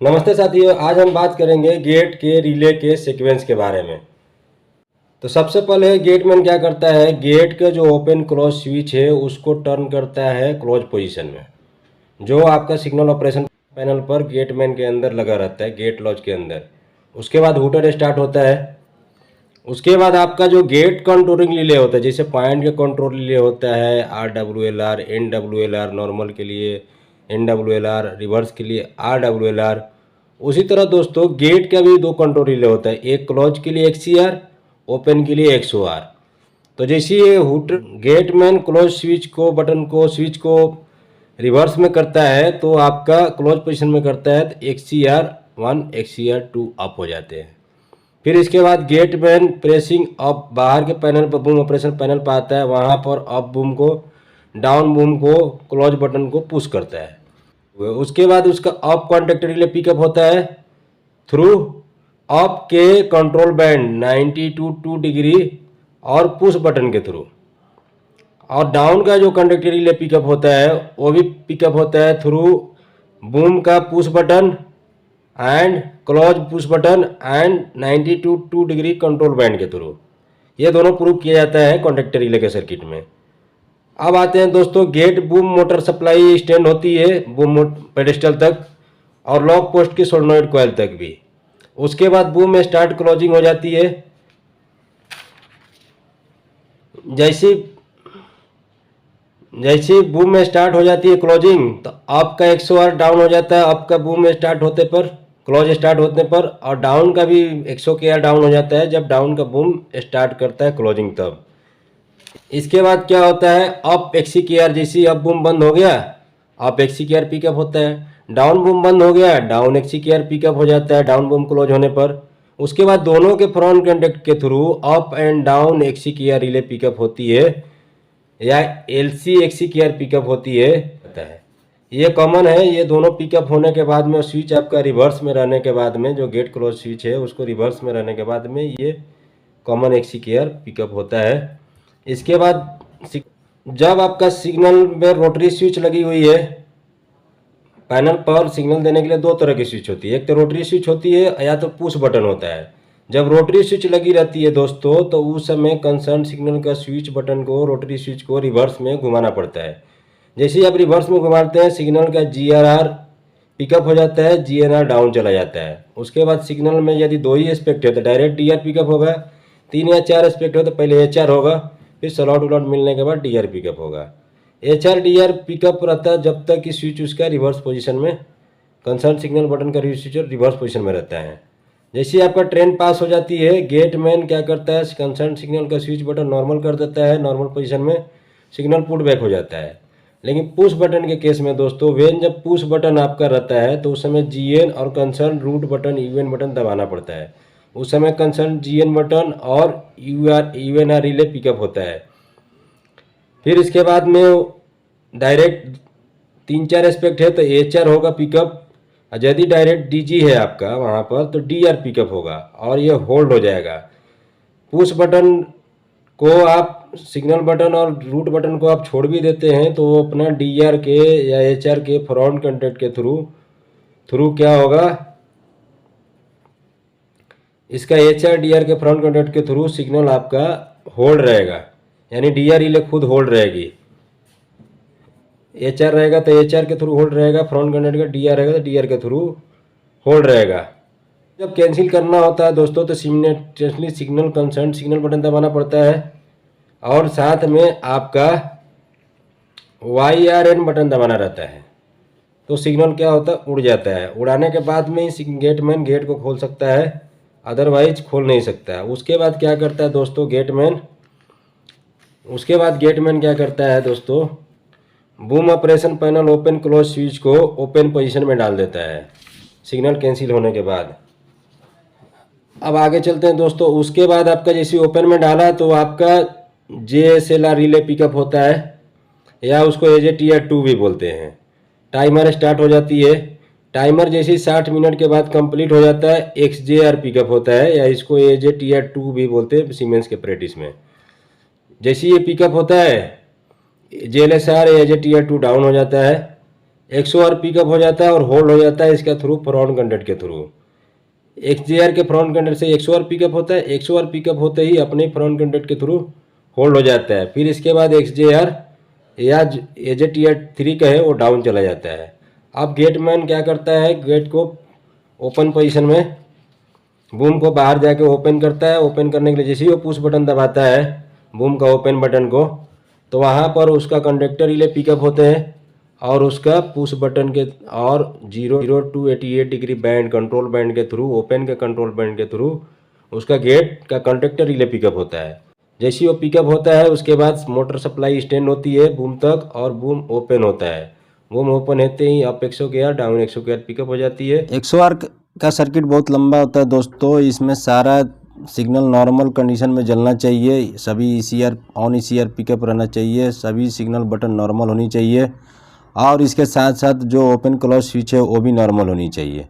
नमस्ते साथियों, आज हम बात करेंगे गेट के रिले के सीक्वेंस के बारे में। तो सबसे पहले गेटमैन क्या करता है, गेट का जो ओपन क्लोज स्विच है उसको टर्न करता है क्लोज पोजीशन में, जो आपका सिग्नल ऑपरेशन पैनल पर गेटमैन के अंदर लगा रहता है, गेट लॉज के अंदर। उसके बाद हूटर स्टार्ट होता है। उसके बाद आपका जो गेट कंट्रोलिंग रिले होता है, जैसे पॉइंट का कंट्रोल रिले होता है, RWLR, NWLR नॉर्मल के लिए, NWLR रिवर्स के लिए RWLR। उसी तरह दोस्तों गेट का भी दो कंट्रोल रिले होता है, एक क्लोज के लिए XCR, ओपन के लिए XOR। तो जैसे ये हूटर गेटमैन क्लोज स्विच को रिवर्स में करता है तो आपका क्लोज पोजीशन में करता है तो XCR1 XCR2 अप हो जाते हैं। फिर इसके बाद गेटमैन प्रेसिंग अप बाहर के पैनल पर बूम ऑपरेशन पैनल पर आता है, वहाँ पर अप बूम को डाउन बूम को क्लोज बटन को पुश करता है। उसके बाद उसका अप कॉन्टेक्ट रिले पिकअप होता है थ्रू अप के कंट्रोल बैंड 90 टू 2 डिग्री और पुश बटन के थ्रू। और डाउन का जो कंडक्ट रिले पिकअप होता है वो भी पिकअप होता है थ्रू बूम का push button and close push button and 90 to 2 degree control band के थ्रू। ये दोनों प्रूव किया जाता है कॉन्टेक्टर रिले के सर्किट में। अब आते हैं दोस्तों, gate boom motor supply stand होती है बूम पेडेस्टल तक और लॉक पोस्ट की सोलनॉइड कॉइल तक भी। उसके बाद बूम में स्टार्ट क्लोजिंग हो जाती है। जैसे जैसे बूम में स्टार्ट हो जाती है क्लोजिंग तो आपका 108 डाउन हो जाता है, आपका बूम में स्टार्ट होते पर क्लोज स्टार्ट होने पर, और डाउन का भी 100 के आर डाउन हो जाता है जब डाउन का बूम स्टार्ट करता है क्लोजिंग तब। इसके बाद क्या होता है, अप एक्सी के आर, जैसे अप बूम बंद हो गया अप एक्सी के आर पिकअप होता है, डाउन बूम बंद हो गया डाउन एक्सी के आर पिकअप हो जाता है डाउन बूम क्लोज होने पर। उसके बाद दोनों के फ्रंट कंडक्ट के थ्रू अप एंड डाउन एक्सी के आर रिले पिकअप होती है या LC एक्सी की आर पिकअप होती है। ये कॉमन है, ये दोनों पिकअप होने के बाद में स्विच आपका रिवर्स में रहने के बाद में, जो गेट क्लोज स्विच है उसको रिवर्स में रहने के बाद में ये कॉमन एक्सी की आर पिकअप होता है। इसके बाद जब आपका सिग्नल में रोटरी स्विच लगी हुई है, पैनल पर सिग्नल देने के लिए दो तरह की स्विच होती है, एक तो रोटरी स्विच होती है या तो पुश बटन होता है। जब रोटरी स्विच लगी रहती है दोस्तों तो उस समय कंसर्न सिग्नल का स्विच बटन को रोटरी स्विच को रिवर्स में घुमाना पड़ता है। जैसे ही आप रिवर्स में घुमाते हैं सिग्नल का GRR पिकअप हो जाता है, GNR डाउन चला जाता है। उसके बाद सिग्नल में यदि दो ही एस्पेक्ट है तो डायरेक्ट DR पिकअप होगा, 3 या 4 एस्पेक्ट हो तो पहले HR होगा, फिर स्लॉट उलॉट मिलने के बाद DR पिकअप होगा। HR DR पिकअप रहता है जब तक कि स्विच उसका रिवर्स पोजीशन में, कंसर्न सिग्नल बटन का स्विच रिवर्स पोजीशन में रहता है। जैसे आपका ट्रेन पास हो जाती है, गेटमैन क्या करता है, कंसर्न सिग्नल का स्विच बटन नॉर्मल कर देता है, नॉर्मल पोजीशन में सिग्नल पुट बैक हो जाता है। लेकिन पुश बटन के केस में दोस्तों, वेन जब पुश बटन आपका रहता है तो उस समय GN और concern route button UN button दबाना पड़ता है। उस समय कंसर्न GN बटन और UNR रिले पिकअप होता है। फिर इसके बाद में डायरेक्ट 3-4 एस्पेक्ट है तो HR होगा पिकअप, और यदि डायरेक्ट DG है आपका वहाँ पर तो DR पिकअप होगा और ये होल्ड हो जाएगा। पुश बटन को आप सिग्नल बटन और रूट बटन को आप छोड़ भी देते हैं तो वो अपना DR के या HR के फ्रंट कंटेक्ट के थ्रू क्या होगा, इसका HR DR के फ्रंट कंटेक्ट के थ्रू सिग्नल आपका होल्ड रहेगा, यानी DR रिले खुद होल्ड रहेगी। HR रहेगा तो HR के थ्रू होल्ड रहेगा, फ्रंट कंटेक्ट का DR रहेगा तो DR के थ्रू होल्ड रहेगा। जब कैंसिल करना होता है दोस्तों तो simultaneously signal concern signal button दबाना पड़ता है और साथ में आपका YRN बटन दबाना रहता है, तो सिग्नल क्या होता है, उड़ जाता है। उड़ाने के बाद में ही गेटमैन गेट को खोल सकता है, अदरवाइज खोल नहीं सकता है। उसके बाद क्या करता है दोस्तों गेटमैन क्या करता है दोस्तों, boom operation panel open close switch को ओपन पोजीशन में डाल देता है सिग्नल कैंसिल होने के बाद। अब आगे चलते हैं दोस्तों। उसके बाद आपका जैसे ओपन में डाला तो आपका JSLR रिले पिकअप होता है या उसको AJTR2 भी बोलते हैं। टाइमर स्टार्ट हो जाती है, टाइमर जैसे ही 60 मिनट के बाद कंप्लीट हो जाता है XJR पिकअप होता है या इसको AJTR2 भी बोलते हैं सीमेंस के प्रैक्टिस में। जैसे ये पिकअप होता है JLSR AJTR2 डाउन हो जाता है, 100 आर पिकअप हो जाता है और होल्ड हो जाता है इसका थ्रू फ्रंट कंडक्ट के थ्रू। XJR के फ्रंट कंडक्ट से 100 आर पिकअप होता है, 100 आर पिकअप होते ही अपने फ्रंट कंडक्ट के थ्रू होल्ड हो जाता है। फिर इसके बाद XJR या AJTR3 का है वो डाउन चला जाता है। अब गेटमैन क्या करता है, गेट को ओपन पोजीशन में बूम को बाहर जाके ओपन करता है। ओपन करने के लिए जैसे ही वो पुश बटन दबाता है बूम का ओपन बटन को, तो वहाँ पर उसका कंडक्टर रिले पिकअप होते हैं और उसका पुश बटन के और 0 to 88 degree band control band के थ्रू, ओपन के कंट्रोल बैंड के थ्रू उसका गेट का कंडक्टर रिले पिकअप होता है। जैसे ही वो पिकअप होता है उसके बाद मोटर सप्लाई स्टैंड होती है बूम तक और बूम ओपन होता है। बूम ओपन होते ही अप 100 के आर डाउन 100 के आर पिकअप हो जाती है। 100 आर का सर्किट बहुत लंबा होता है दोस्तों, इसमें सारा सिग्नल नॉर्मल कंडीशन में जलना चाहिए, सभी ECR ऑन ECR पिकअप रहना चाहिए, सभी सिग्नल बटन नॉर्मल होनी चाहिए और इसके साथ साथ जो ओपन क्लोज स्विच है वो भी नॉर्मल होनी चाहिए।